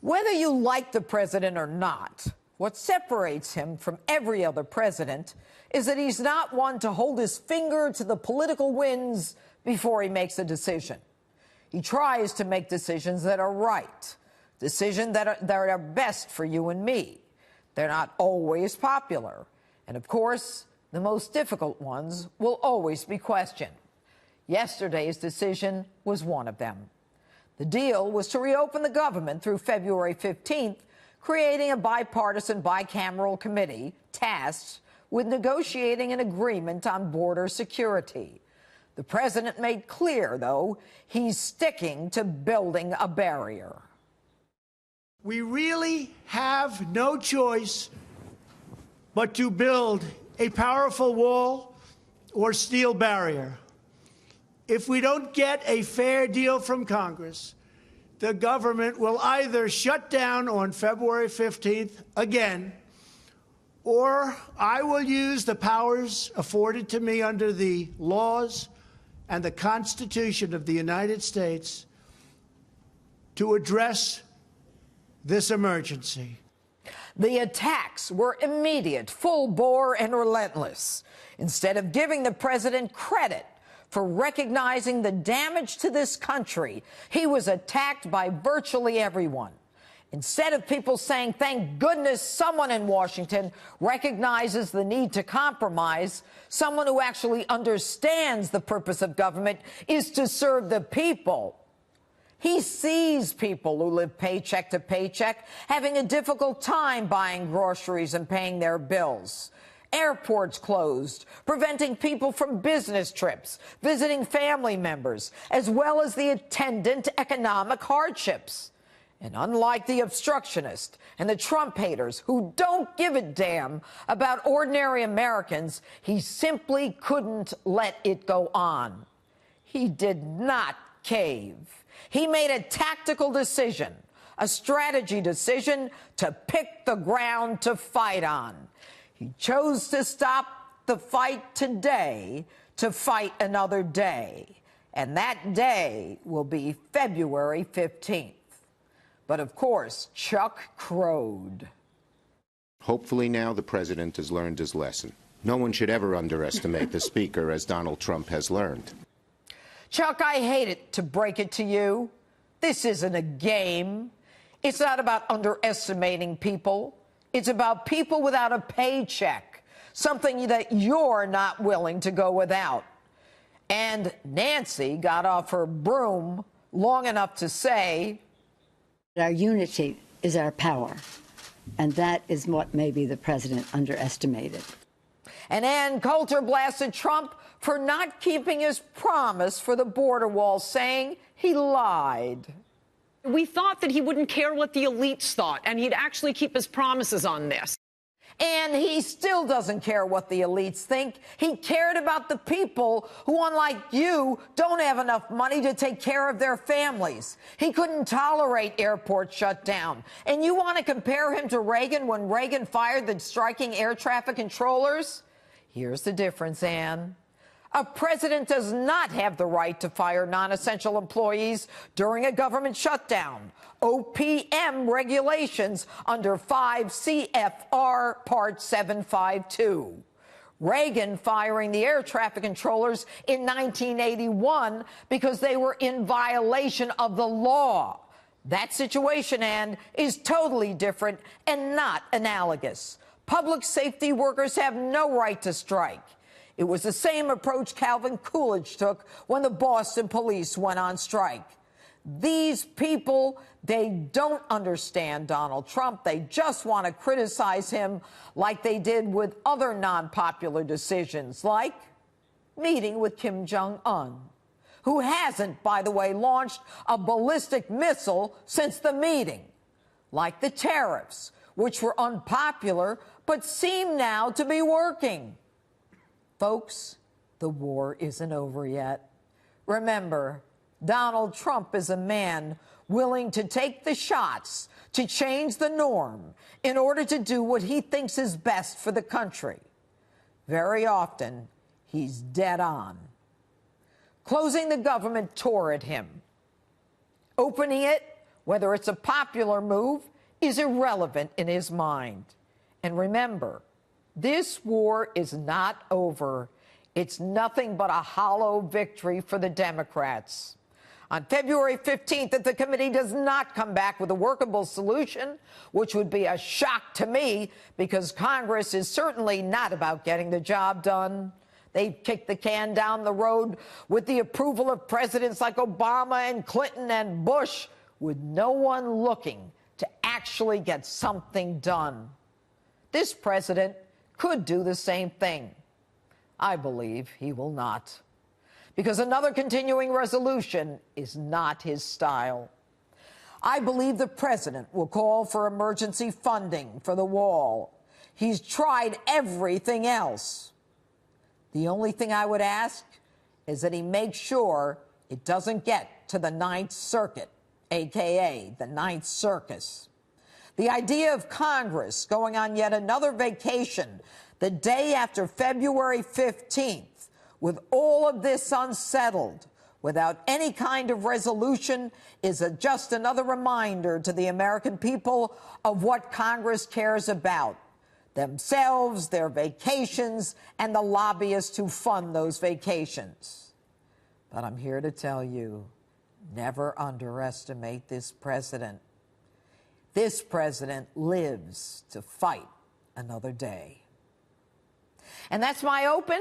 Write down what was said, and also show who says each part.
Speaker 1: Whether you like the president or not, what separates him from every other president is that he's not one to hold his finger to the political winds before he makes a decision. He tries to make decisions that are right, decisions that are best for you and me. They're not always popular. And of course, the most difficult ones will always be questioned. Yesterday's decision was one of them. The deal was to reopen the government through February 15th, creating a bipartisan bicameral committee tasked with negotiating an agreement on border security. The president made clear, though, he's sticking to building a barrier.
Speaker 2: We really have no choice but to build a powerful wall or steel barrier. If we don't get a fair deal from Congress, the government will either shut down on February 15th again, or I will use the powers afforded to me under the laws and the Constitution of the United States to address this emergency.
Speaker 1: The attacks were immediate, full bore, and relentless. Instead of giving the president credit for recognizing the damage to this country, he was attacked by virtually everyone. Instead of people saying, thank goodness someone in Washington recognizes the need to compromise, someone who actually understands the purpose of government is to serve the people. He sees people who live paycheck to paycheck having a difficult time buying groceries and paying their bills. Airports closed, preventing people from business trips, visiting family members, as well as the attendant economic hardships. And unlike the obstructionists and the Trump haters who don't give a damn about ordinary Americans, he simply couldn't let it go on. He did not cave. He made a tactical decision, a strategy decision to pick the ground to fight on. He chose to stop the fight today to fight another day. And that day will be February 15th. But of course, Chuck crowed.
Speaker 3: Hopefully now the president has learned his lesson. No one should ever underestimate the speaker, as Donald Trump has learned.
Speaker 1: Chuck, I hate it to break it to you. This isn't a game. It's not about underestimating people. It's about people without a paycheck, something that you're not willing to go without. And Nancy got off her broom long enough to say,
Speaker 4: our unity is our power, and that is what maybe the president underestimated.
Speaker 1: And Ann Coulter blasted Trump for not keeping his promise for the border wall, saying he lied.
Speaker 5: We thought that he wouldn't care what the elites thought, and he'd actually keep his promises on this.
Speaker 1: And he still doesn't care what the elites think. He cared about the people who, unlike you, don't have enough money to take care of their families. He couldn't tolerate airports shut down. And you want to compare him to Reagan when Reagan fired the striking air traffic controllers? Here's the difference, Ann. A president does not have the right to fire non-essential employees during a government shutdown. OPM regulations under 5 CFR Part 752. Reagan firing the air traffic controllers in 1981 because they were in violation of the law. That situation, Ann, is totally different and not analogous. Public safety workers have no right to strike. It was the same approach Calvin Coolidge took when the Boston police went on strike. These people, they don't understand Donald Trump. They just want to criticize him like they did with other non-popular decisions, like meeting with Kim Jong-un, who hasn't, by the way, launched a ballistic missile since the meeting, like the tariffs, which were unpopular but seem now to be working. Folks, the war isn't over yet. Remember, Donald Trump is a man willing to take the shots to change the norm in order to do what he thinks is best for the country. Very often, he's dead on. Closing the government tore at him. Opening it Whether it's a popular move is irrelevant in his mind. And remember, this war is not over. It's nothing but a hollow victory for the Democrats. On February 15th, if the committee does not come back with a workable solution, which would be a shock to me because Congress is certainly not about getting the job done. They've kicked the can down the road with the approval of presidents like Obama and Clinton and Bush, with no one looking to actually get something done. This president could do the same thing. I believe he will not, because another continuing resolution is not his style. I believe the president will call for emergency funding for the wall. He's tried everything else. The only thing I would ask is that he make sure it doesn't get to the Ninth Circuit, a.k.a. the Ninth Circus. The idea of Congress going on yet another vacation the day after February 15th, with all of this unsettled, without any kind of resolution, is just another reminder to the American people of what Congress cares about: themselves, their vacations, and the lobbyists who fund those vacations. But I'm here to tell you, never underestimate this president. This president lives to fight another day. And that's my open.